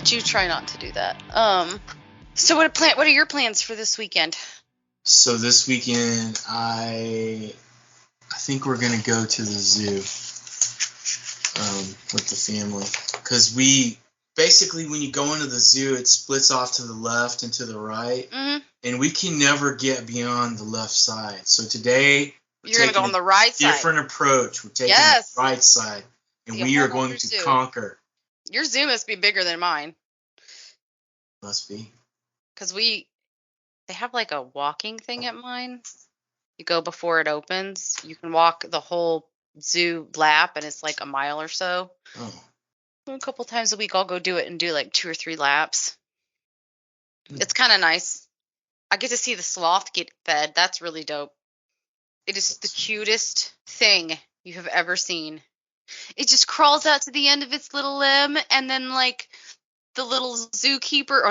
do try not to do that. So what are your plans for this weekend? So this weekend, I think we're gonna go to the zoo with the family, because basically when you go into the zoo, it splits off to the left and to the right, and we can never get beyond the left side. So today you're gonna go on the right side. Different approach. We're taking the right side, and we are going to conquer. Your zoo must be bigger than mine. Must be. Because they have like a walking thing at mine. You go before it opens. You can walk the whole zoo lap, and it's like a mile or so. Oh. A couple times a week, I'll go do it and do like 2 or 3 laps. It's kind of nice. I get to see the sloth get fed. That's really dope. It is the cutest thing you have ever seen. It just crawls out to the end of its little limb, and then like the zookeeper,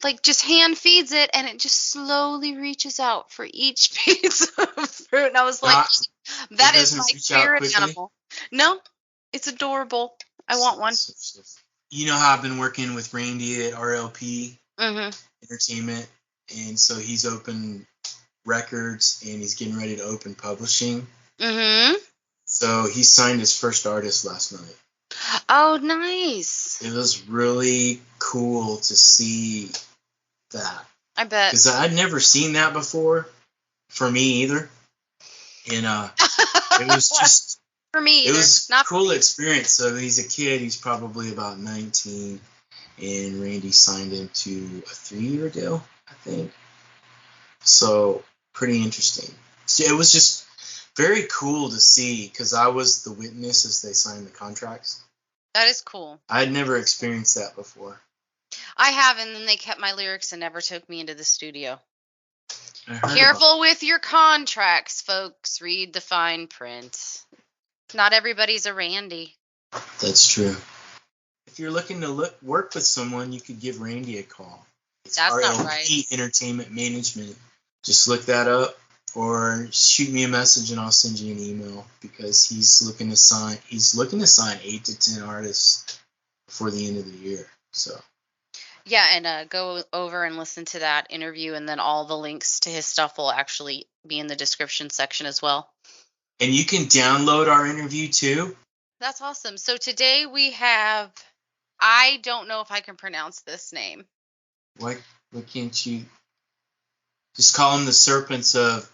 like just hand feeds it, and it just slowly reaches out for each piece of fruit. And I was like, that is my spirit animal. No, it's adorable. I want one. You know how I've been working with Randy at RLP Entertainment, and so he's opened records, and he's getting ready to open publishing. So he signed his first artist last night. Oh, nice. It was really cool to see that. I bet. Because I'd never seen that before, for me either. And it was just... for me either. It was a cool experience. So he's a kid. He's probably about 19. And Randy signed him to a 3-year deal, I think. So, pretty interesting. So it was just very cool to see, because I was the witness as they signed the contracts. That is cool. I had never experienced that before. I have, and then they kept my lyrics and never took me into the studio. Careful with your contracts, folks. Read the fine print. Not everybody's a Randy. That's true. If you're looking to work with someone, you could give Randy a call. It's That's RLP not right. Entertainment Management. Just look that up, or shoot me a message and I'll send you an email, because he's looking to sign 8 to 10 artists before the end of the year. So yeah, and go over and listen to that interview, and then all the links to his stuff will actually be in the description section as well. And you can download our interview too. That's awesome. So today we have, I don't know if I can pronounce this name. Why can't you just call them the Serpents of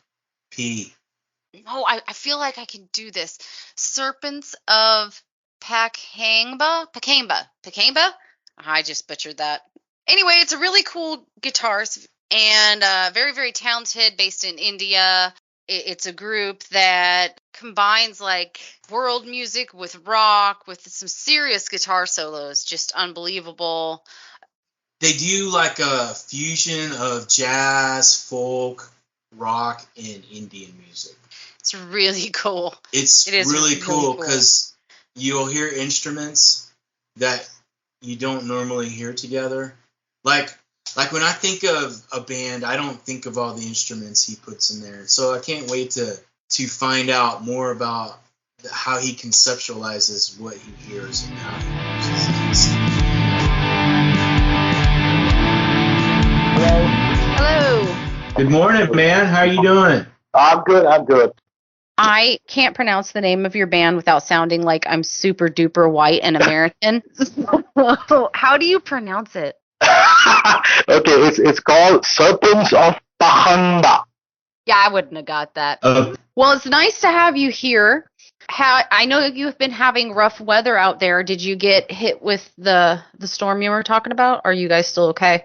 P? Oh, I feel like I can do this. Serpents of Pakhangba? I just butchered that. Anyway, it's a really cool guitarist, and very, very talented, based in India. It's a group that combines like world music with rock, with some serious guitar solos. Just unbelievable. They do like a fusion of jazz, folk, rock, and Indian music. It's really cool. It is really cool because you'll hear instruments that you don't normally hear together. Like when I think of a band, I don't think of all the instruments he puts in there. So I can't wait to find out more about how he conceptualizes what he hears and how he uses it. Hello. Good morning, man. How are you doing? I'm good. I can't pronounce the name of your band without sounding like I'm super duper white and American. How do you pronounce it? Okay, it's called Serpents of Pakhangba. Yeah, I wouldn't have got that. Well, it's nice to have you here. I know you've been having rough weather out there. Did you get hit with the storm you were talking about? Are you guys still okay?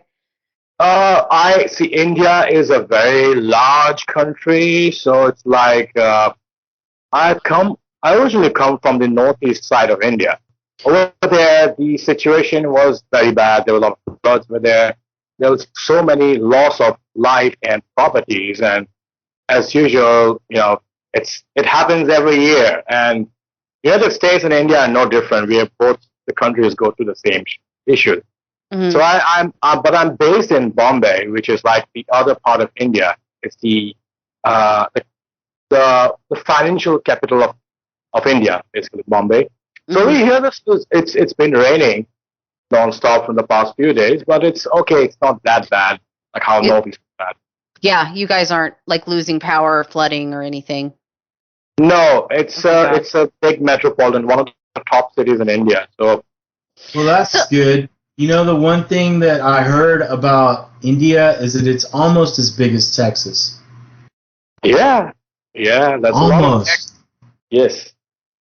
I see India is a very large country, so it's like I originally come from the northeast side of India. Over there, the situation was very bad. There were a lot of floods over there. There was so many loss of life and properties, and as usual, it happens every year. And the United States and India are no different. Both the countries go through the same issues. Mm-hmm. So I'm based in Bombay, which is like the other part of India. It's the financial capital of India, basically Bombay. So we hear this. It's been raining non-stop for the past few days, but it's okay. It's not that bad, like how Northeast is bad. Yeah, you guys aren't like losing power or flooding or anything. No, it's a big metropolitan, one of the top cities in India. So, well, that's good. You know, the one thing that I heard about India is that it's almost as big as Texas. Yeah, that's almost. Yes.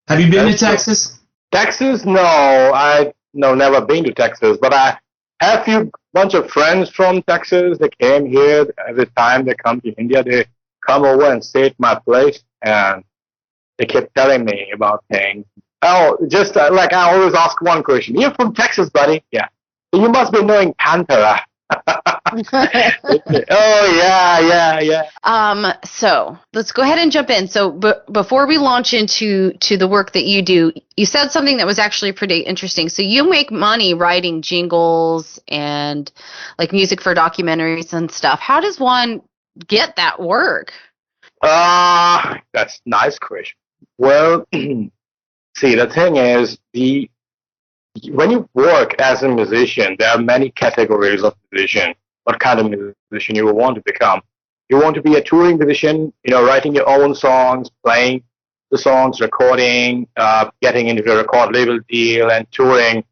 Have you been to Texas? Texas? No, never been to Texas, but I have a bunch of friends from Texas. They came here every time they come to India. They come over and stay at my place, and they kept telling me about things. Oh, just like I always ask one question. You're from Texas, buddy? Yeah. So you must be knowing Pantera. Oh, yeah. So let's go ahead and jump in. So before we launch into the work that you do, you said something that was actually pretty interesting. So you make money writing jingles and like music for documentaries and stuff. How does one get that work? That's a nice question. Well, see, the thing is, when you work as a musician, there are many categories of musician. What kind of musician you want to become? You want to be a touring musician, writing your own songs, playing the songs, recording, getting into a record label deal and touring.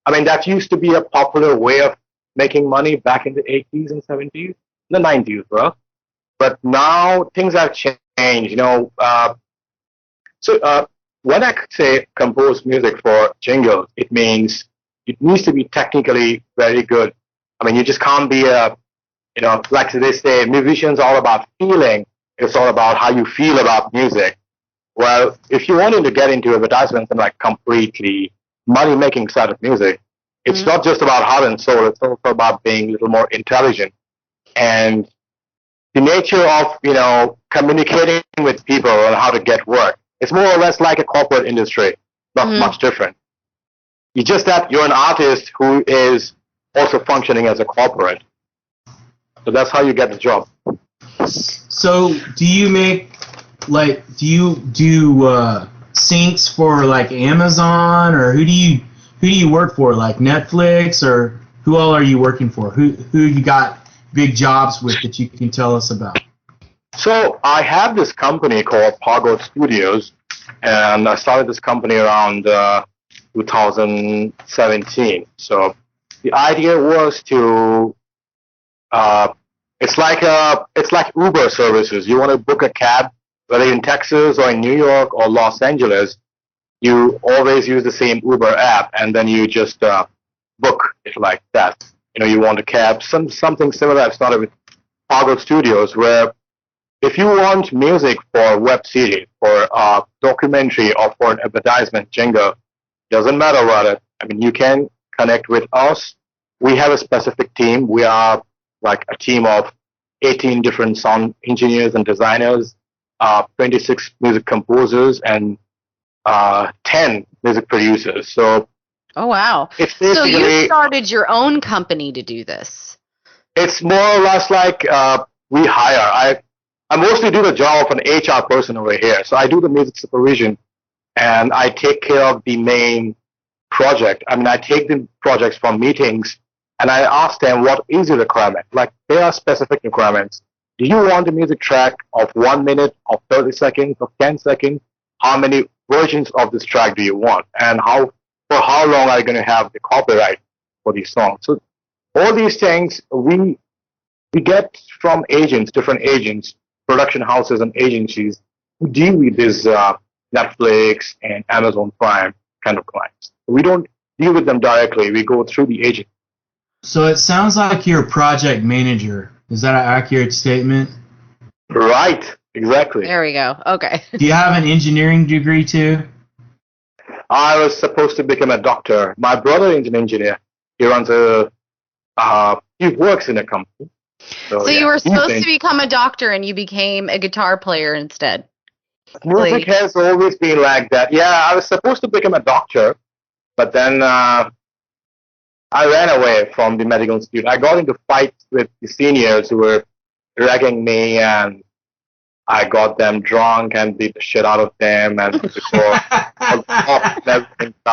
I mean, that used to be a popular way of making money back in the 80s and 70s, the 90s, bro. But now things have changed, So when I say compose music for jingles, it means it needs to be technically very good. I mean, you just can't be like they say, musicians all about feeling. It's all about how you feel about music. Well, if you wanted to get into advertisements and like completely money-making side of music, it's not just about heart and soul. It's also about being a little more intelligent. And the nature of, communicating with people and how to get work, it's more or less like a corporate industry, not much different. It's just that you're an artist who is also functioning as a corporate. So that's how you get the job. So do you do syncs for like Amazon, or who do you work for, like Netflix, or who all are you working for? Who you got big jobs with that you can tell us about? So I have this company called Pago Studios, and I started this company around 2017. So the idea was to it's like Uber services. You want to book a cab, whether in Texas or in New York or Los Angeles, you always use the same Uber app, and then you just book it like that. You want a cab, something similar. I've started with Pago Studios, where if you want music for a web series, for a documentary, or for an advertisement jingle, doesn't matter what I mean, you can connect with us. We have a specific team. We are like a team of 18 different sound engineers and designers, 26 music composers, and 10 music producers. So, oh wow! So you started your own company to do this? It's more or less like we hire. I mostly do the job of an HR person over here. So I do the music supervision, and I take care of the main project. I mean, I take the projects from meetings, and I ask them, what is your requirement? Like, there are specific requirements. Do you want a music track of 1 minute, of 30 seconds, of 10 seconds? How many versions of this track do you want? And for how long are you going to have the copyright for these songs? So all these things we get from agents, different agents, production houses and agencies who deal with these Netflix and Amazon Prime kind of clients. We don't deal with them directly. We go through the agent. So it sounds like you're a project manager. Is that an accurate statement? Right. Exactly. There we go. Okay. Do you have an engineering degree too? I was supposed to become a doctor. My brother is an engineer. He runs he works in a company. So you were supposed to become a doctor and you became a guitar player instead. Music has always been like that. Yeah, I was supposed to become a doctor, but then I ran away from the medical institute. I got into fights with the seniors who were dragging me, and I got them drunk and beat the shit out of them and everything.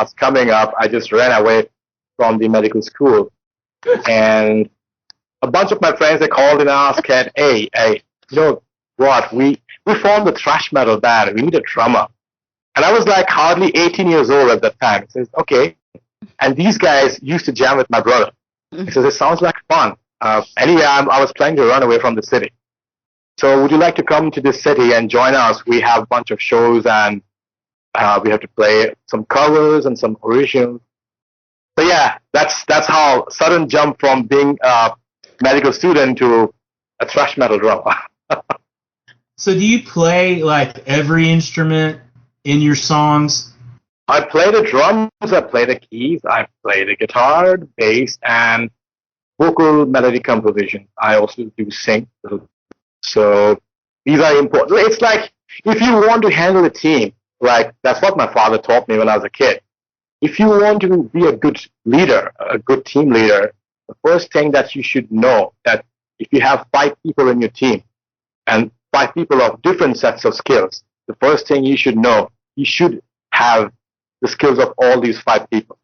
class coming up, I just ran away from the medical school. And a bunch of my friends, they called and asked, hey, you know what, we formed a thrash metal band. We need a drummer. And I was like hardly 18 years old at that time. He says, okay. And these guys used to jam with my brother. He says, it sounds like fun. Anyway, I was planning to run away from the city. So would you like to come to this city and join us? We have a bunch of shows and we have to play some covers and some originals. So yeah, that's how sudden jump from being a medical student to a thrash metal drummer. So do you play like every instrument in your songs? I play the drums, I play the keys, I play the guitar, the bass, and vocal melody composition. I also do sing. So these are important. It's like if you want to handle a team, like that's what my father taught me when I was a kid. If you want to be a good leader, a good team leader, the first thing that you should know that if you have 5 people in your team and 5 people of different sets of skills, the first thing you should know, you should have the skills of all these 5 people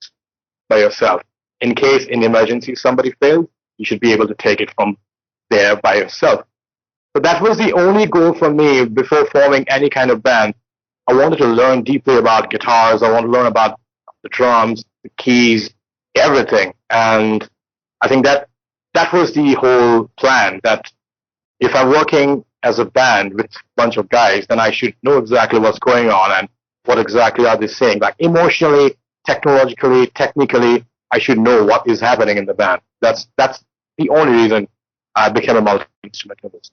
by yourself. In case in emergency somebody fails, you should be able to take it from there by yourself. So that was the only goal for me before forming any kind of band. I wanted to learn deeply about guitars. I wanted to learn about the drums, the keys, everything. And I think that was the whole plan, that if I'm working as a band with a bunch of guys, then I should know exactly what's going on and what exactly are they saying. Like emotionally, technologically, technically, I should know what is happening in the band. That's the only reason I became a multi-instrumentalist.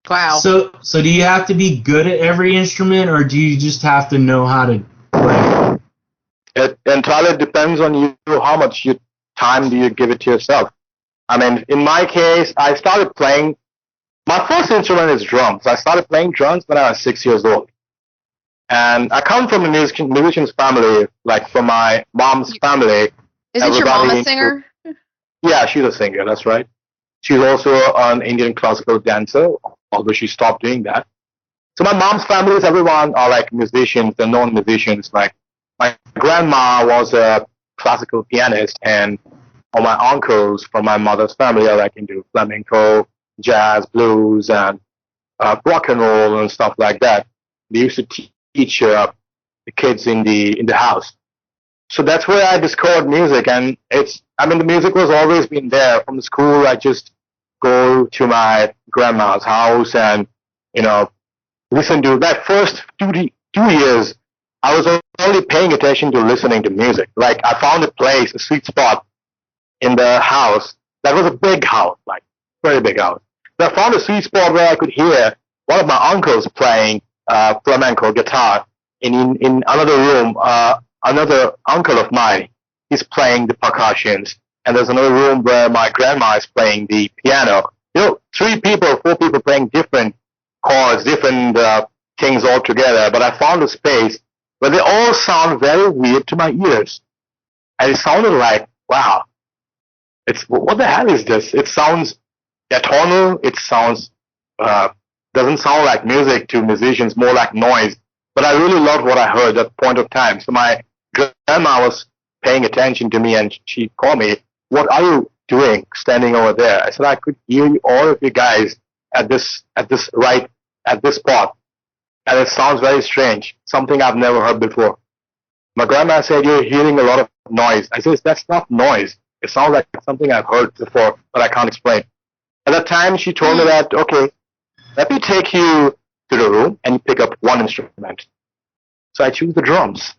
Wow. So do you have to be good at every instrument, or do you just have to know how to play? It entirely depends on you. How much time do you give it to yourself? I mean, in my case, I started playing. My first instrument is drums. I started playing drums when I was 6 years old. And I come from a musician's family, like from my mom's family. Isn't your mom a singer? Yeah, she's a singer, that's right. She's also an Indian classical dancer, although she stopped doing that. So my mom's families, everyone are like musicians, they're known musicians. Like my grandma was a classical pianist, and all my uncles from my mother's family are like into flamenco, jazz, blues, and rock and roll and stuff like that. They used to teach the kids in the house. So that's where I discovered music, and the music was always been there. From the school, I just go to my grandma's house and, listen to that first 2 years. I was only paying attention to listening to music. Like I found a sweet spot in the house. That was a big house, like very big house. So I found a sweet spot where I could hear one of my uncles playing flamenco guitar. In another room, another uncle of mine is playing the percussions, and there's another room where my grandma is playing the piano. 3 people, 4 people playing different chords, different things all together. But I found a space where they all sound very weird to my ears, and it sounded like, wow, what the hell is this? It sounds atonal. It sounds doesn't sound like music to musicians, more like noise. But I really loved what I heard at that point of time. So my grandma was paying attention to me, and she called me, "What are you doing standing over there?" I said, "I could hear you, all of you guys at this spot. And it sounds very strange, something I've never heard before." My grandma said, "You're hearing a lot of noise." I said, "That's not noise. It sounds like something I've heard before, but I can't explain." At that time, she told me that, "Okay, let me take you to the room and pick up one instrument." So I choose the drums.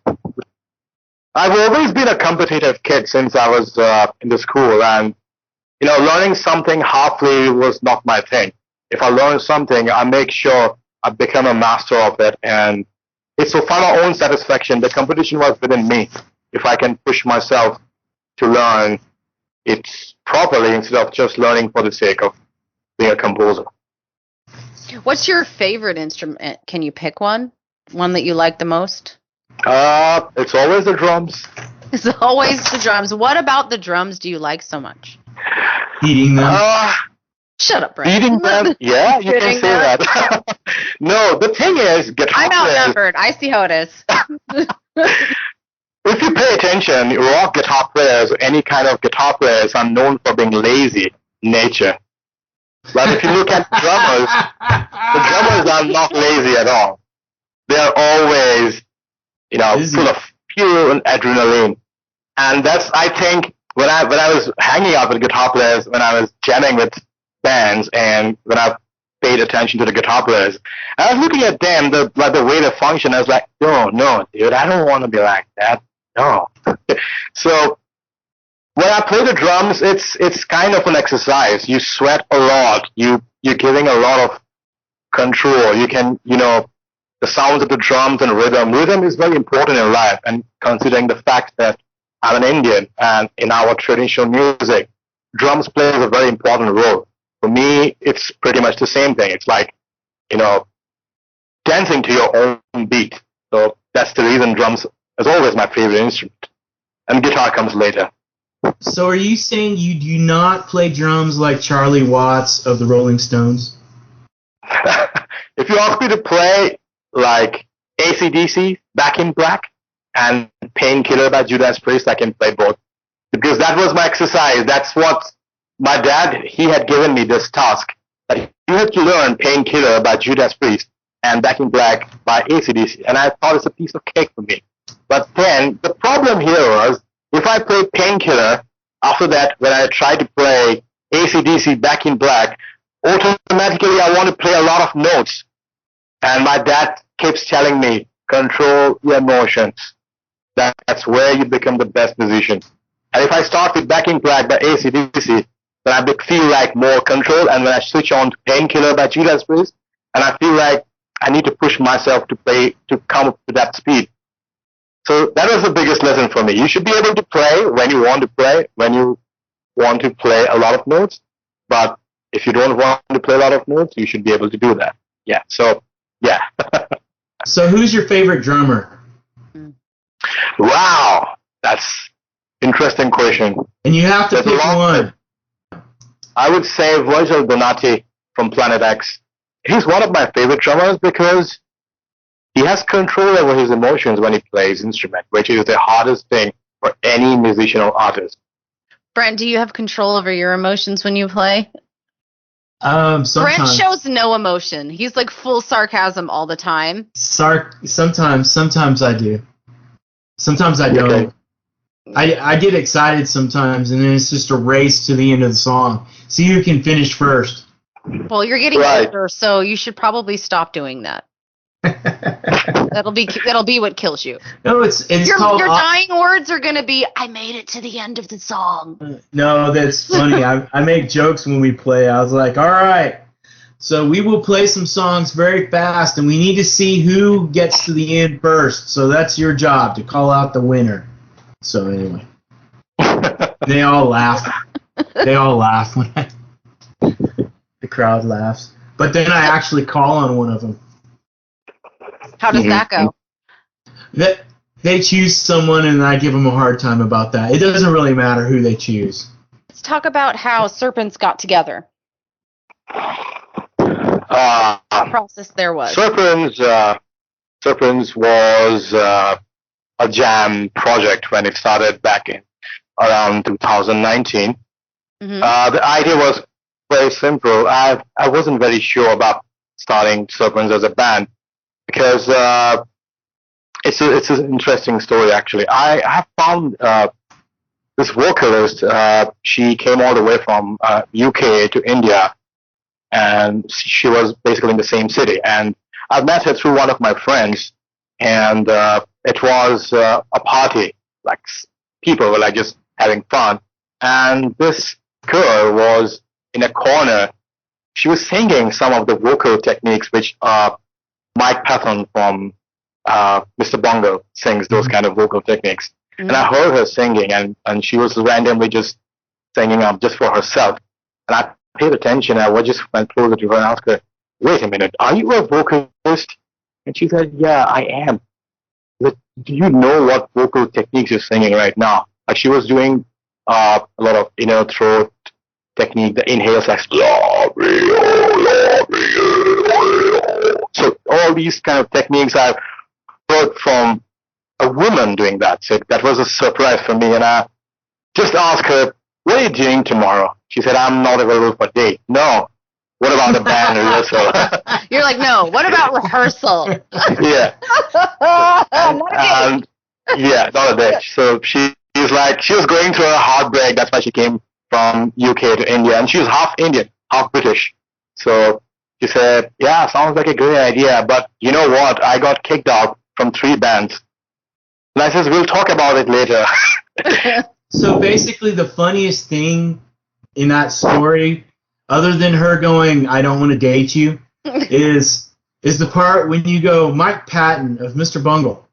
I've always been a competitive kid since I was in the school, and learning something halfway was not my thing. If I learn something, I make sure I become a master of it, and it's for my own satisfaction. The competition was within me. If I can push myself to learn it properly instead of just learning for the sake of being a composer. What's your favorite instrument? Can you pick one? One that you like the most? It's always the drums. It's always the drums. What about the drums do you like so much? Eating them. Shut up, Brent. Eating them? Yeah, you can say that. No, the thing is, guitar. I'm outnumbered. I see how it is. If you pay attention, rock guitar players or any kind of guitar players are known for being lazy in nature. But if you look at drummers, the drummers are not lazy at all. They are always, full of pure adrenaline. And that's, I think, when I was hanging out with guitar players, when I was jamming with bands, and when I paid attention to the guitar players, I was looking at them, the way they function. I was like, no, dude, I don't want to be like that. No. So when I play the drums, it's kind of an exercise. You sweat a lot. You're giving a lot of control. You can, the sounds of the drums and rhythm. Rhythm is very important in life, and considering the fact that I'm an Indian, and in our traditional music, drums plays a very important role. For me, it's pretty much the same thing. It's like, dancing to your own beat. So that's the reason drums is always my favorite instrument. And guitar comes later. So are you saying you do not play drums like Charlie Watts of the Rolling Stones? If you ask me to play like AC/DC, Back in Black, and Painkiller by Judas Priest, I can play both. Because that was my exercise. That's what my dad, he had given me this task. That you have to learn Painkiller by Judas Priest and Back in Black by AC/DC. And I thought it's a piece of cake for me. But then the problem here was, if I play Painkiller, after that, when I try to play AC/DC Back in Black, automatically I want to play a lot of notes. And my dad keeps telling me, control your emotions. That's where you become the best musician. And if I start with Back in Black by AC/DC, then I feel like more control. And when I switch on to Painkiller by Judas Priest, and I feel like I need to push myself to come up to that speed. So that was the biggest lesson for me. You should be able to play when you want to play a lot of notes. But if you don't want to play a lot of notes, you should be able to do that. Yeah. So, yeah. So who's your favorite drummer? Wow. That's interesting question. And you have to pick one. I would say Virgil Donati from Planet X. He's one of my favorite drummers because he has control over his emotions when he plays instrument, which is the hardest thing for any musician or artist. Brent, do you have control over your emotions when you play? Sometimes. Brent shows no emotion. He's like full sarcasm all the time. Sometimes I do. Sometimes I don't. Okay. I get excited sometimes, and then it's just a race to the end of the song. See who can finish first. Well, you're getting older, so you should probably stop doing that. That'll be what kills you. No, it's your called... Your dying words are going to be, I made it to the end of the song. No, that's funny. I make jokes when we play. I was like, all right, so we will play some songs very fast, and we need to see who gets to the end first. So that's your job, to call out the winner. So anyway, they all laugh. They all laugh when the crowd laughs. But then I actually call on one of them. How does that go? They choose someone, and I give them a hard time about that. It doesn't really matter who they choose. Let's talk about how Serpents got together. What process there was. Serpents was a jam project when it started back in around 2019. Mm-hmm. The idea was very simple. I wasn't very sure about starting Serpents as a band because it's an interesting story actually. I found this vocalist. She came all the way from UK to India, and she was basically in the same city. And I met her through one of my friends, and it was a party, like people were like just having fun. And this girl was in a corner. She was singing some of the vocal techniques which Mike Patton from Mr. Bongo sings, those kind of vocal techniques. Mm-hmm. And I heard her singing, and she was randomly just singing up just for herself. And I paid attention. I just went closer to her and asked her, wait a minute, are you a vocalist? And she said, yeah, I am. Do you know what vocal techniques you're singing right now? Like she was doing a lot of inner throat technique, the inhales like so all these kind of techniques I've heard from a woman doing that. So that was a surprise for me. And I just asked her, what are you doing tomorrow? She said, I'm not available for date. No. What about the band rehearsal? You're like, no, what about rehearsal? Yeah. Yeah, not a date. So she was going through a heartbreak. That's why she came from UK to India. And she was half Indian, half British. So she said, yeah, sounds like a great idea. But you know what? I got kicked out from 3 bands. And I says, we'll talk about it later. So basically the funniest thing in that story, other than her going, I don't want to date you, is the part when you go, Mike Patton of Mr. Bungle.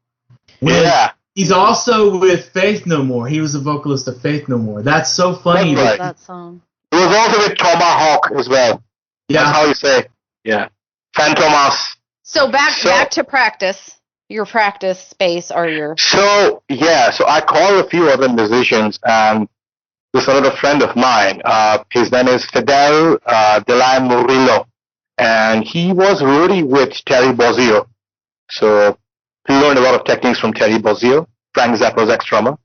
Yeah. He's also with Faith No More. He was the vocalist of Faith No More. That's so funny. That's right. That song. He was also with Tomahawk as well. Yeah. That's how you say. Yeah. Fantomas. So back to practice. Your practice space or your... So I called a few other musicians, and this another friend of mine, his name is Fidel Delay Murillo, and he was really with Terry Bozzio. So he learned a lot of techniques from Terry Bozzio, Frank Zappa's ex-drummer.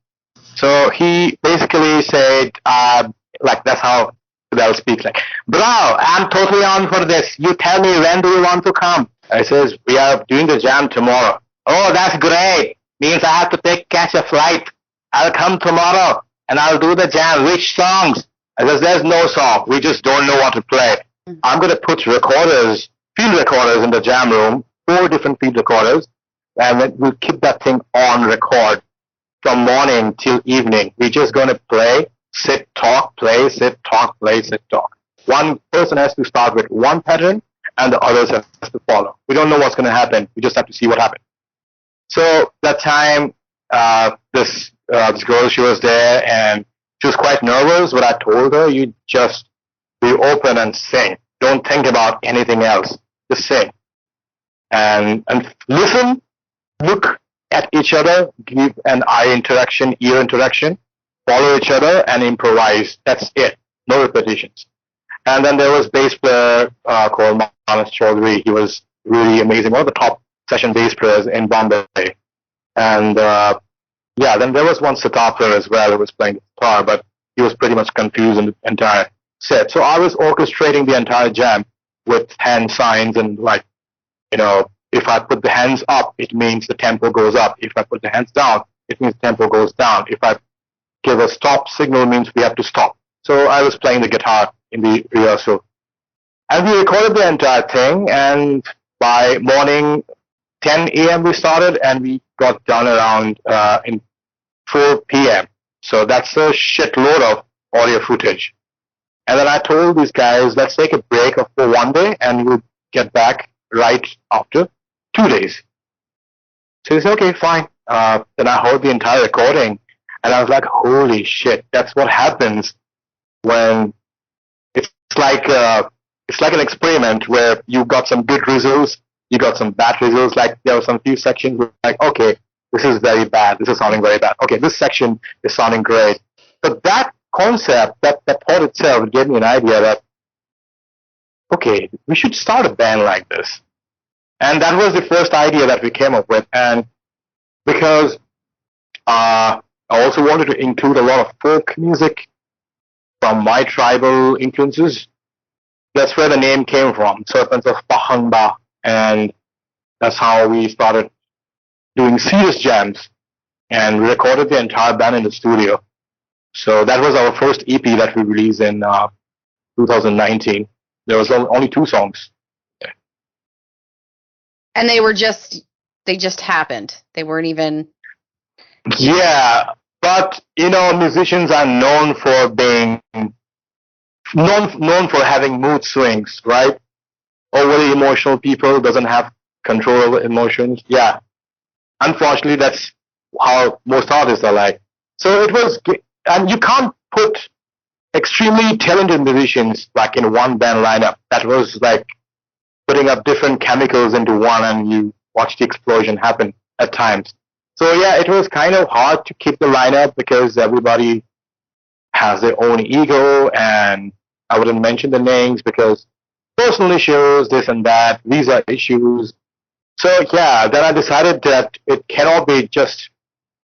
So he basically said, that's how Fidel speaks, like, bro, I'm totally on for this. You tell me, when do you want to come? I says, we are doing the jam tomorrow. Oh, that's great. Means I have to catch a flight. I'll come tomorrow and I'll do the jam. Which songs? I says, there's no song. We just don't know what to play. I'm going to put field recorders in the jam room, 4 different field recorders, and we'll keep that thing on record from morning till evening. We're just going to play, sit, talk, play, sit, talk, play, sit, talk. One person has to start with one pattern and the others have to follow. We don't know what's going to happen. We just have to see what happens. So that time, this girl, she was there, and she was quite nervous, but I told her, you just be open and sing. Don't think about anything else. Just sing. And listen, look at each other, give an eye interaction, ear interaction, follow each other, and improvise. That's it. No repetitions. And then there was bass player called Manas Chaudhary. He was really amazing. One of the top session bass players in Bombay. And then there was one sitar player as well who was playing the guitar, but he was pretty much confused in the entire set. So I was orchestrating the entire jam with hand signs and if I put the hands up, it means the tempo goes up. If I put the hands down, it means the tempo goes down. If I give a stop signal, it means we have to stop. So I was playing the guitar in the rehearsal. And we recorded the entire thing, and by morning 10 a.m. we started, and we got done around in 4 p.m. So that's a shitload of audio footage. And then I told these guys, let's take a break for 1 day, and we'll get back right after 2 days. So they said, okay, fine. Then I heard the entire recording, and I was like, holy shit, that's what happens when it's like an experiment where you got some good results, you got some bad results. Like there were some few sections where like, okay, this is very bad. This is sounding very bad. Okay, this section is sounding great. But that concept, that thought itself gave me an idea that, okay, we should start a band like this. And that was the first idea that we came up with. And because I also wanted to include a lot of folk music from my tribal influences, that's where the name came from, Serpents of Pakhangba. And that's how we started doing serious jams. And we recorded the entire band in the studio. So that was our first EP that we released in 2019. There was only 2 songs. And they just happened. They weren't even... Yeah, but, musicians are known for being... known for having mood swings, right? Overly emotional people doesn't have control over emotions. Yeah. Unfortunately, that's how most artists are like. So it was... And you can't put extremely talented musicians like in one band lineup. That was like putting up different chemicals into one, and you watch the explosion happen at times. So yeah, it was kind of hard to keep the lineup because everybody has their own ego, and I wouldn't mention the names because personal issues, this and that, visa issues, So yeah, then I decided that it cannot be just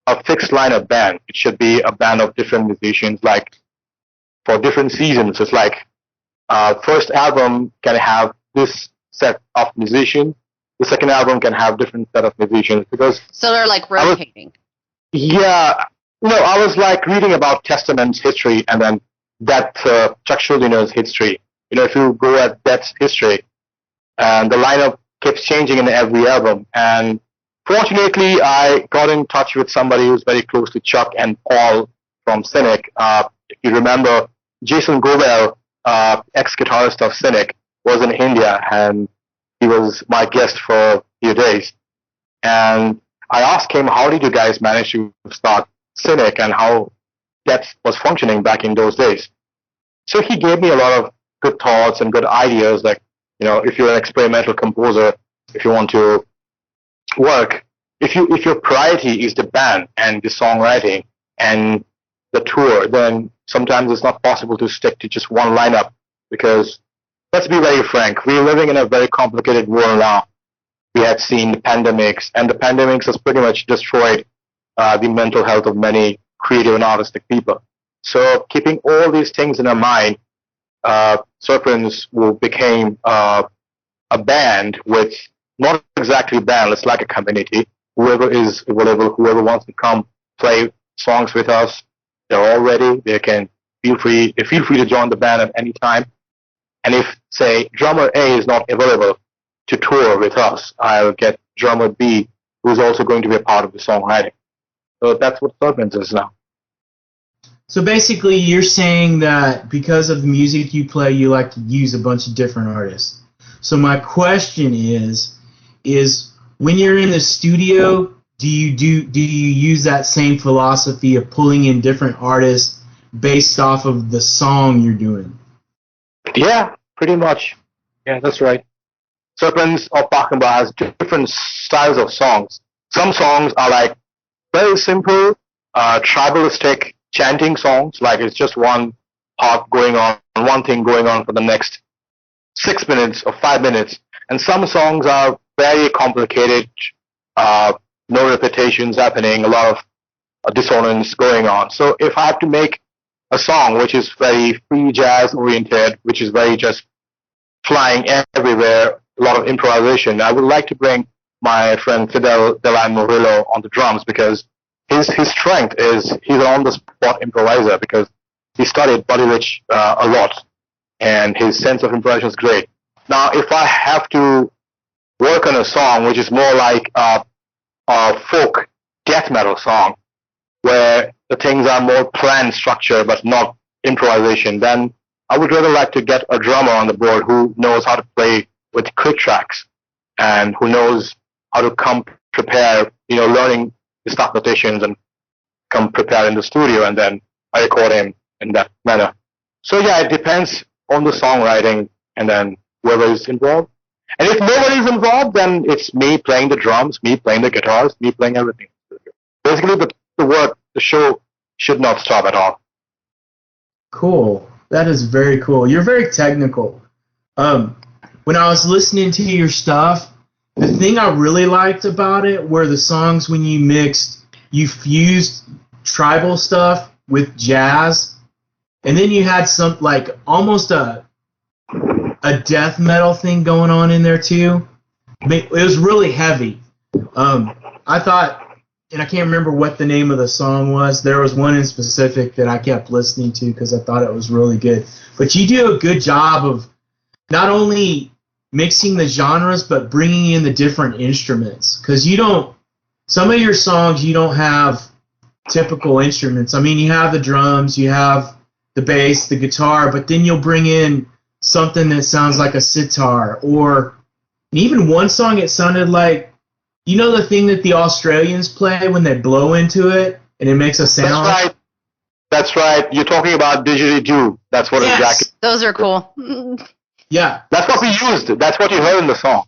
a fixed lineup band. It should be a band of different musicians, like for different seasons. It's like first album can have this set of musicians. The second album can have different set of musicians because so they're like rotating. Yeah, I was like reading about Testament's history and then that Chuck Schuldiner history. If you go at Death's history, and the lineup keeps changing in every album. And fortunately, I got in touch with somebody who's very close to Chuck and Paul from Cynic. If you remember, Jason Gobel, ex-guitarist of Cynic, was in India, and he was my guest for a few days. And I asked him, how did you guys manage to start Cynic and how that was functioning back in those days? So he gave me a lot of good thoughts and good ideas, like, if you're an experimental composer, if you want to work, if your priority is the band and the songwriting and the tour, then sometimes it's not possible to stick to just one lineup because, let's be very frank, we're living in a very complicated world now. We have seen pandemics, and the pandemics has pretty much destroyed the mental health of many creative and artistic people. So keeping all these things in our mind, Serpents became a band with not exactly a band, it's like a community. Whoever is available, whoever wants to come play songs with us, they're all ready. They can feel free to join the band at any time. And if, say, drummer A is not available to tour with us, I'll get drummer B, who's also going to be a part of the songwriting. So that's what Serpents is now. So basically, you're saying that because of the music you play, you like to use a bunch of different artists. So my question is when you're in the studio, do you use that same philosophy of pulling in different artists based off of the song you're doing? Yeah, pretty much. Yeah, that's right. Serpents of Pakhangba has different styles of songs. Some songs are like very simple, tribalistic chanting songs, like it's just one part going on, one thing going on for the next 6 minutes or 5 minutes. And some songs are very complicated, no repetitions happening, a lot of dissonance going on. So if I have to make a song which is very free jazz oriented, which is very just flying everywhere, a lot of improvisation, I would like to bring my friend Fidel Delan Murillo on the drums because his strength is he's an on-the-spot improviser because he studied Buddy Rich a lot, and his sense of improvisation is great. Now, if I have to work on a song which is more like a folk death metal song, where the things are more planned structure but not improvisation, then I would really like to get a drummer on the board who knows how to play with quick tracks and who knows how to come prepare, learning the start notations and come prepare in the studio, and then I record him in that manner. So yeah, it depends on the songwriting and then whoever is involved. And if nobody is involved, then it's me playing the drums, me playing the guitars, me playing everything. Basically, the show should not stop at all. Cool. That is very cool. You're very technical. When I was listening to your stuff, the thing I really liked about it were the songs when you fused tribal stuff with jazz, and then you had some like almost a death metal thing going on in there too. It was really heavy. I thought, and I can't remember what the name of the song was. There was one in specific that I kept listening to because I thought it was really good. But you do a good job of not only mixing the genres, but bringing in the different instruments. Because some of your songs, you don't have typical instruments. I mean, you have the drums, you have the bass, the guitar, but then you'll bring in something that sounds like a sitar. Or even one song, it sounded like, the thing that the Australians play when they blow into it and it makes a sound? That's right. You're talking about didgeridoo. That's what exactly. Those are cool. Yeah. That's what we used. That's what you heard in the song.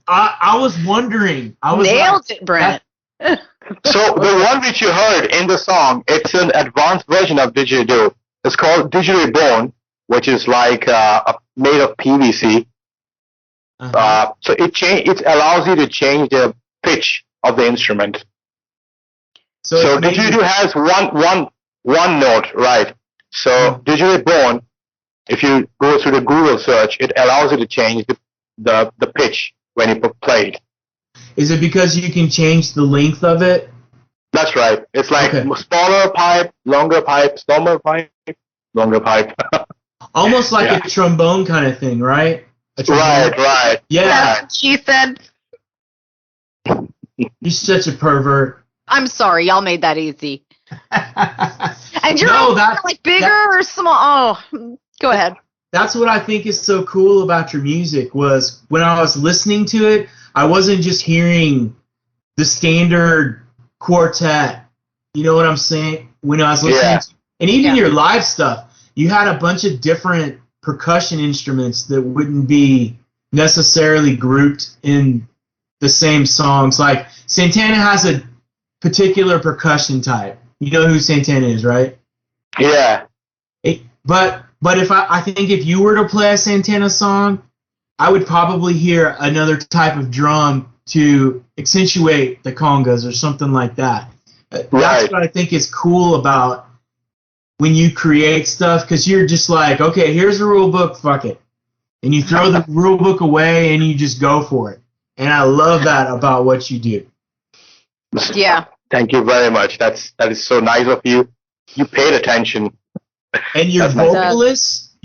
I was wondering. Nailed it, Brent. So the one which you heard in the song, it's an advanced version of didgeridoo. It's called didgeridoo, which is like made of PVC. So it allows you to change the pitch of the instrument. So didgeridoo has one note, right? So didgeridoo, if you go through the Google search, it allows you to change the pitch when you play it. Is it because you can change the length of it? That's right. It's like smaller pipe, longer pipe, smaller pipe, longer pipe. Almost like a trombone kind of thing, right? Right. Yeah. That's what she said. You're such a pervert. I'm sorry, y'all made that easy. And you're like bigger or small. Oh, go ahead. That's what I think is so cool about your music was when I was listening to it, I wasn't just hearing the standard quartet. You know what I'm saying? When I was listening to, and even your live stuff, you had a bunch of different percussion instruments that wouldn't be necessarily grouped in the same songs. Like Santana has a particular percussion type. You know who Santana is, right? Yeah. But if I think if you were to play a Santana song, I would probably hear another type of drum to accentuate the congas or something like that. That's what I think is cool about when you create stuff, because you're just like, okay, here's the rule book, fuck it. And you throw the rule book away and you just go for it. And I love that about what you do. Yeah. Thank you very much. That is so nice of you. You paid attention. And your vocalists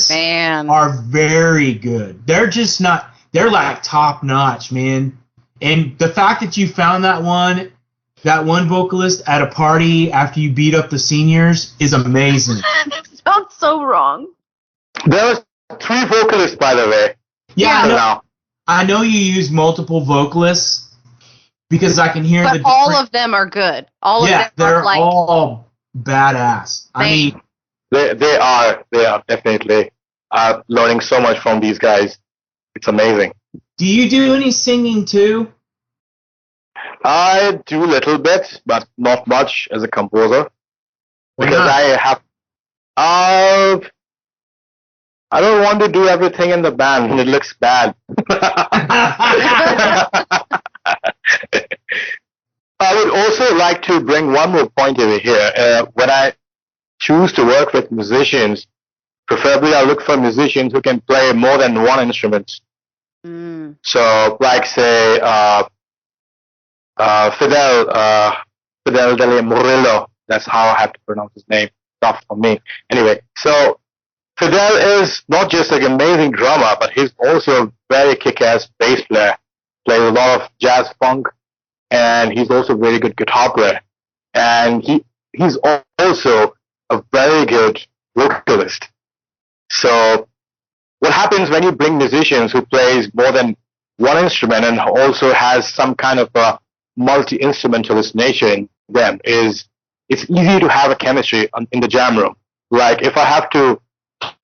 man, are very good. They're just not, they're like top notch, man. And the fact that you found that one vocalist at a party after you beat up the seniors is amazing. That sounds so wrong. There was 3 vocalists, by the way. Yeah, I know you use multiple vocalists because I can hear but all of them are good. All of them they're like, all badass. I mean, they are definitely. I'm learning so much from these guys. It's amazing. Do you do any singing too? I do a little bit, but not much as a composer. Because I don't want to do everything in the band. It looks bad. I would also like to bring one more point over here. When I choose to work with musicians, preferably I look for musicians who can play more than one instrument. So, like say, Fidel de Murillo. That's how I have to pronounce his name. Tough for me. Anyway, so Fidel is not just like an amazing drummer, but he's also a very kick-ass bass player. Plays a lot of jazz funk, and he's also a very good guitar player. And he's also a very good vocalist. So what happens when you bring musicians who plays more than one instrument and also has some kind of a multi-instrumentalist nature in them is it's easy to have a chemistry in the jam room. Like if I have to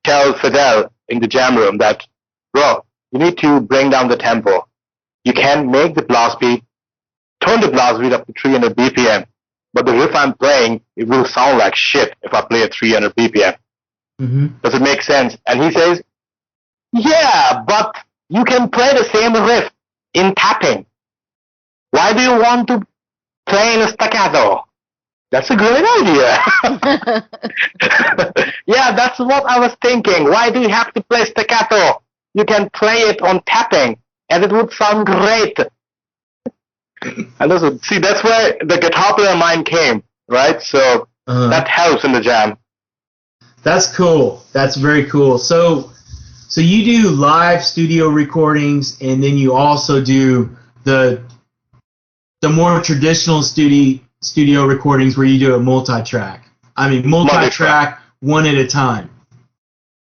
tell Fidel in the jam room that, bro, you need to bring down the tempo. You can make the blast beat, turn the blast beat up to 300 BPM, but the riff I'm playing, it will sound like shit if I play at 300 BPM. Does it make sense? And he says, yeah, but you can play the same riff in tapping. Why do you want to play in a staccato? That's a great idea. Yeah, that's what I was thinking. Why do you have to play staccato? You can play it on tapping, and it would sound great. And that's where the guitar player mind came, right? So that helps in the jam. That's cool. That's very cool. So you do live studio recordings, and then you also do the more traditional studio recordings where you do a multi-track. I mean, multi-track, one at a time.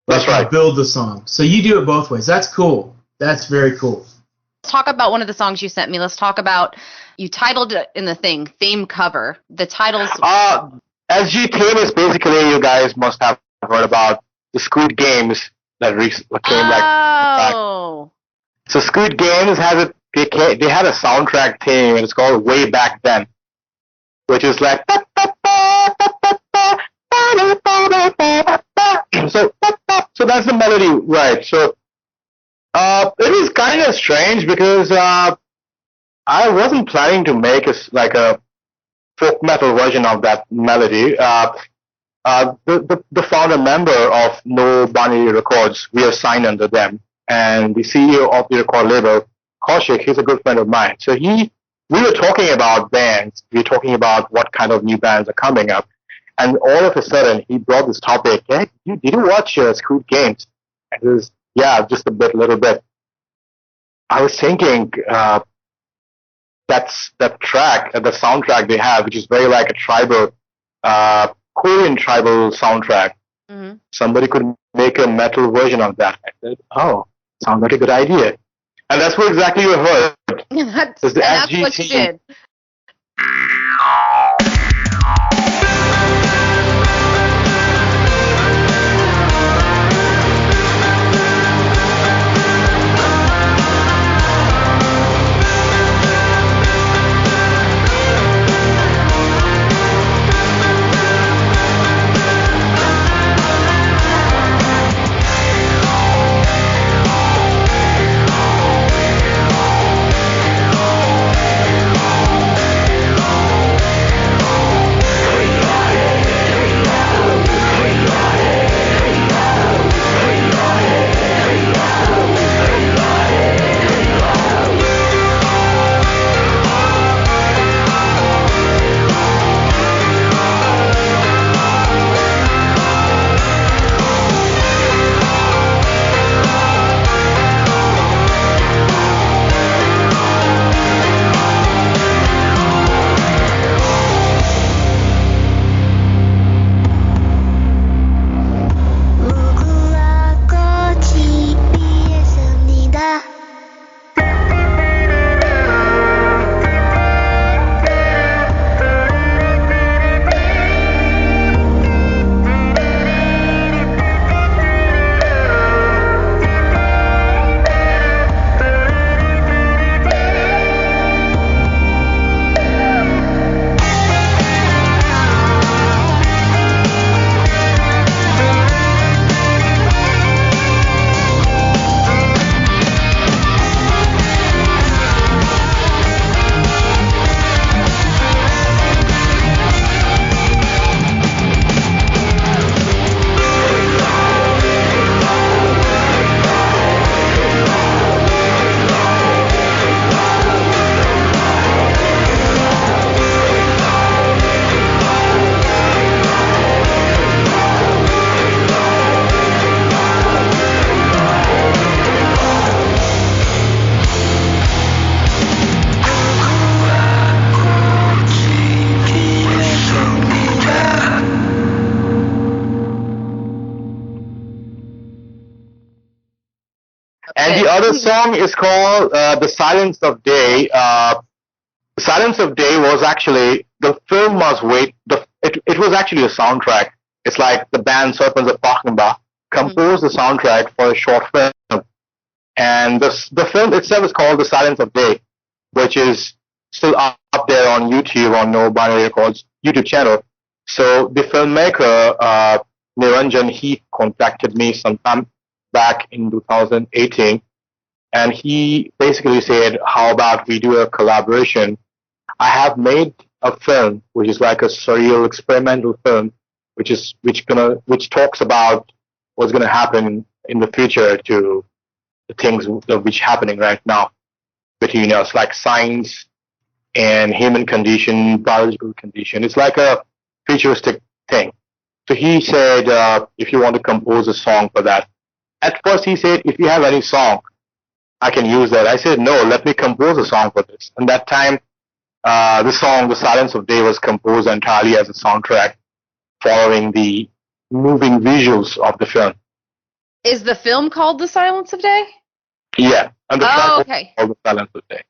That's right. Build the song. So you do it both ways. That's cool. That's very cool. Let's talk about one of the songs you sent me. Let's talk about, you titled it in the theme cover. The titles... SG theme is basically, you guys must have heard about the Squid Games that came back. So Squid Games they had a soundtrack theme, and it's called Way Back Then, which is like so that's the melody, right? So It was kind of strange because I wasn't planning to make a folk metal version of that melody. The founder member of No Binary Records, we are signed under them, and the CEO of the record label, Kaushik, he's a good friend of mine. So we were talking about bands. We were talking about what kind of new bands are coming up, and all of a sudden he brought this topic. Hey, did you watch Squid Games? And it was, yeah, just little bit. I was thinking that track, the soundtrack they have, which is very like a tribal, Korean tribal soundtrack. Mm-hmm. Somebody could make a metal version of that. I said, oh, sounds like a good idea. And that's what exactly you heard. That's what you did. And the other song is called The Silence of Day. The Silence of Day was actually, the film was it was actually a soundtrack. It's like the band Serpents of Pakhangba composed the soundtrack for a short film. And the film itself is called The Silence of Day, which is still up there on YouTube, on No Binary Records YouTube channel. So the filmmaker, Niranjan, he contacted me sometime back in 2018, and he basically said, how about we do a collaboration? I have made a film which is like a surreal experimental film, which talks about what's going to happen in the future to the things which are happening right now between us, like science and human condition, biological condition. It's like a futuristic thing. So he said, if you want to compose a song for that. At first he said, if you have any song, I can use that. I said, no, let me compose a song for this. And that time, the song The Silence of Day was composed entirely as a soundtrack following the moving visuals of the film. Is the film called The Silence of Day? Yeah. And the track was okay. called The Silence of Day.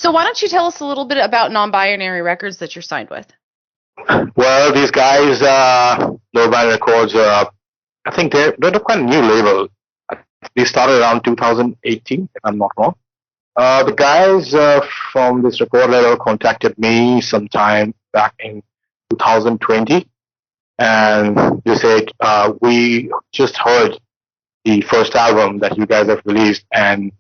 So why don't you tell us a little bit about Non-Binary Records that you're signed with? Well, these guys, Non-Binary Records, I think they're quite a new label. They started around 2018, if I'm not wrong. The guys from this record label contacted me sometime back in 2020, and they said, we just heard the first album that you guys have released, and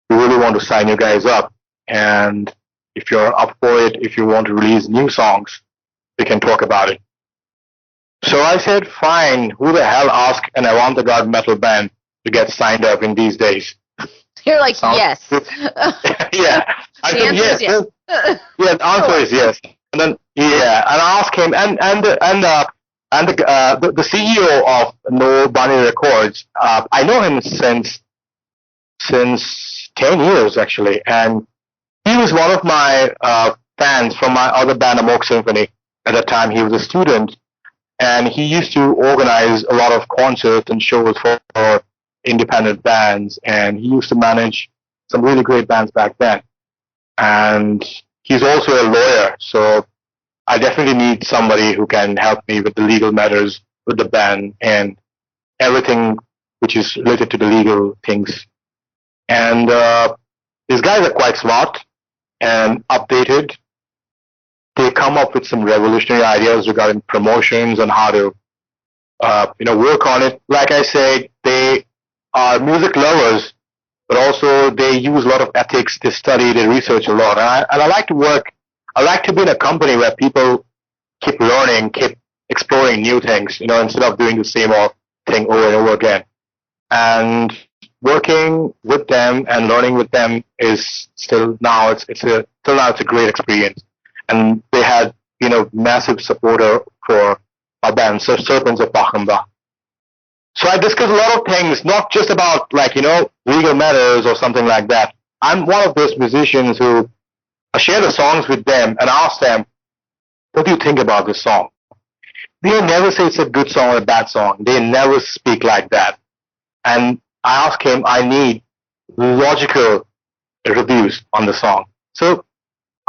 we really want to sign you guys up. And if you're up for it, if you want to release new songs, we can talk about it. So I said, fine, who the hell asked an avant-garde metal band to get signed up in these days? You're like, yes. Yeah. I said, yes. Yeah, the answer is yes. And then, yeah, and I asked him, and the CEO of Non-Binary Records, I know him since 10 years, actually, and he was one of my fans from my other band, Amok Symphony. At the time, he was a student, and he used to organize a lot of concerts and shows for independent bands, and he used to manage some really great bands back then. And he's also a lawyer, so I definitely need somebody who can help me with the legal matters with the band and everything which is related to the legal things. And these guys are quite smart and updated. They come up with some revolutionary ideas regarding promotions and how to work on it. Like I said, they are music lovers, but also they use a lot of ethics. They study, they research a lot. And I like to work. I like to be in a company where people keep learning, keep exploring new things, instead of doing the same old thing over and over again. And working with them and learning with them is still now it's a great experience. And they had massive supporter for our band, Serpents of Pakhangba. So I discuss a lot of things, not just about legal matters or something like that. I'm one of those musicians who I share the songs with them and ask them, what do you think about this song? They never say it's a good song or a bad song. They never speak like that. And I ask him, I need logical reviews on the song. So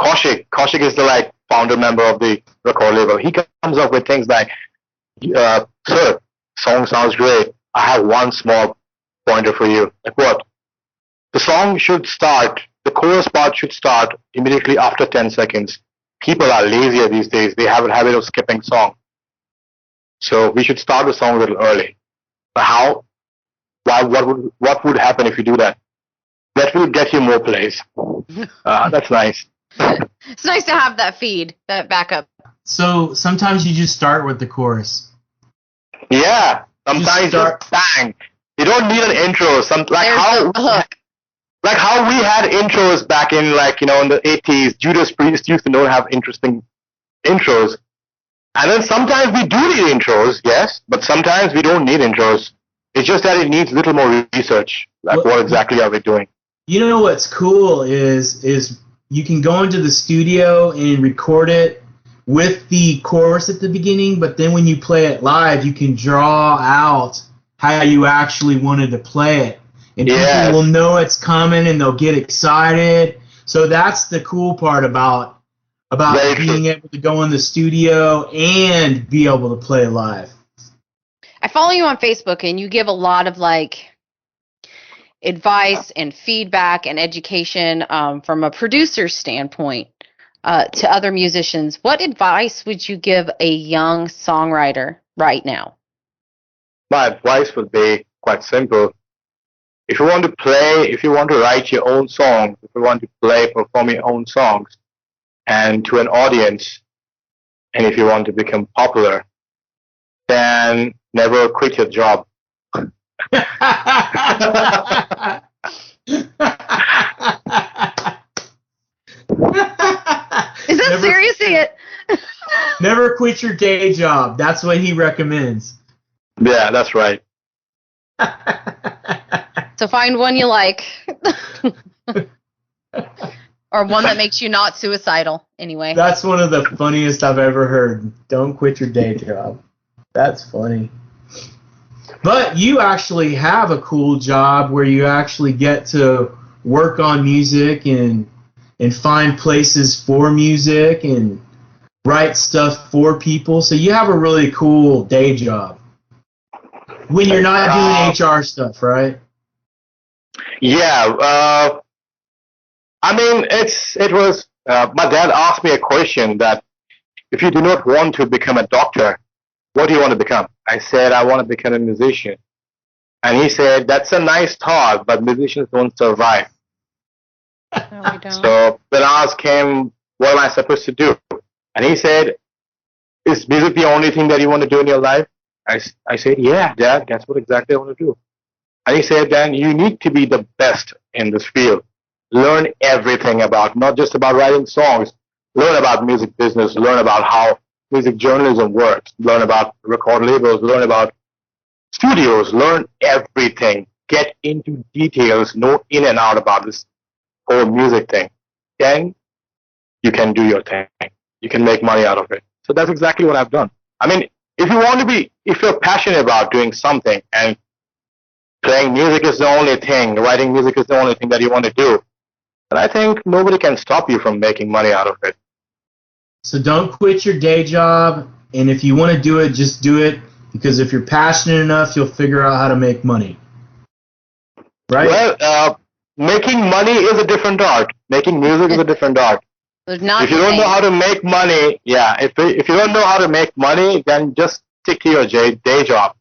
Kaushik is the founder member of the record label. He comes up with things like, sir, song sounds great. I have one small pointer for you. Like what? The song should start, the chorus part should start immediately after 10 seconds. People are lazier these days. They have a habit of skipping song. So we should start the song a little early. But how? Why? What would happen if you do that? That will get you more plays. That's nice. It's nice to have that feed, that backup. So sometimes you just start with the chorus. Yeah. Sometimes just bang. You don't need an intro. Like how we had intros back in in the 80s. Judas Priest used to have interesting intros. And then sometimes we do need intros, yes, but sometimes we don't need intros. It's just that it needs a little more research. What exactly are we doing? What's cool is you can go into the studio and record it with the chorus at the beginning, but then when you play it live, you can draw out how you actually wanted to play it. And people will know it's coming and they'll get excited. So that's the cool part about being able to go in the studio and be able to play live. I follow you on Facebook and you give a lot of advice and feedback and education from a producer's standpoint to other musicians. What advice would you give a young songwriter right now? My advice would be quite simple. If you want to write your own songs, if you want to perform your own songs, and to an audience, and if you want to become popular, then never quit your job. Is that serious? Never quit your day job. That's what he recommends. Yeah, that's right. So find one you like. Or one that makes you not suicidal, anyway. That's one of the funniest I've ever heard. Don't quit your day job. That's funny. But you actually have a cool job where you actually get to work on music and and find places for music and write stuff for people. So you have a really cool day job when you're not doing HR stuff, right? Yeah. I mean, it was. My dad asked me a question that if you do not want to become a doctor, what do you want to become? I said I want to become a musician, and he said that's a nice thought, but musicians don't survive. No, we don't. So then I asked him, what am I supposed to do? And he said, is music the only thing that you want to do in your life? I said, yeah, Dad, that's what exactly I want to do. And he said, then you need to be the best in this field. Learn everything about, not just about writing songs, learn about music business, learn about how music journalism works, learn about record labels, learn about studios, learn everything. Get into details, know in and out about this whole music thing. Then you can do your thing. You can make money out of it. So that's exactly what I've done. I mean, if you're passionate about doing something and playing music is the only thing, writing music is the only thing that you want to do, then I think nobody can stop you from making money out of it. So don't quit your day job, and if you want to do it, just do it, because if you're passionate enough, you'll figure out how to make money. Right? Well, making money is a different art. Making music is a different art. There's not If you don't know how to make money, if you don't know how to make money, then just stick to your day job.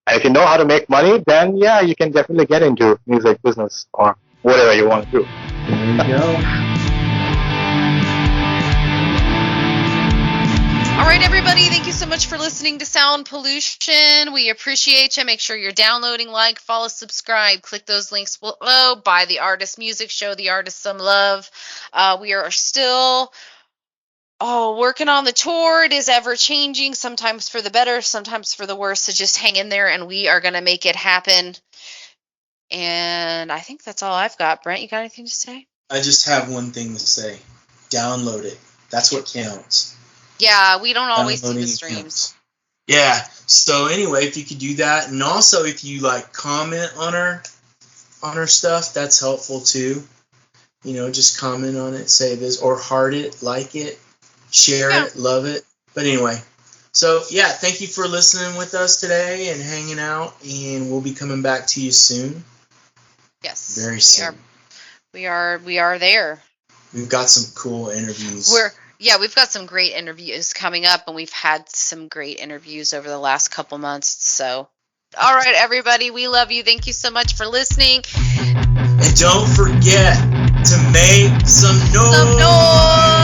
And if you know how to make money, then you can definitely get into music business or whatever you want to do. There you go. All right, everybody, thank you so much for listening to Sound Pollution. We appreciate you. Make sure you're downloading, like, follow, subscribe. Click those links below. Buy the artist music. Show the artist some love. We are still working on the tour. It is ever changing, sometimes for the better, sometimes for the worse. So just hang in there, and we are going to make it happen. And I think that's all I've got. Brent, you got anything to say? I just have one thing to say. Download it. That's what counts. Yeah, we don't always see the Downloading streams. counts. Yeah. So anyway, if you could do that, and also if you comment on our stuff, that's helpful too. Just comment on it, say this, or heart it, like it, share it, love it. But anyway, so thank you for listening with us today and hanging out, and we'll be coming back to you soon. Yes, very soon. We are there. We've got some cool interviews. We've got some great interviews coming up, and we've had some great interviews over the last couple months. So, all right, everybody, we love you. Thank you so much for listening. And don't forget to make some noise.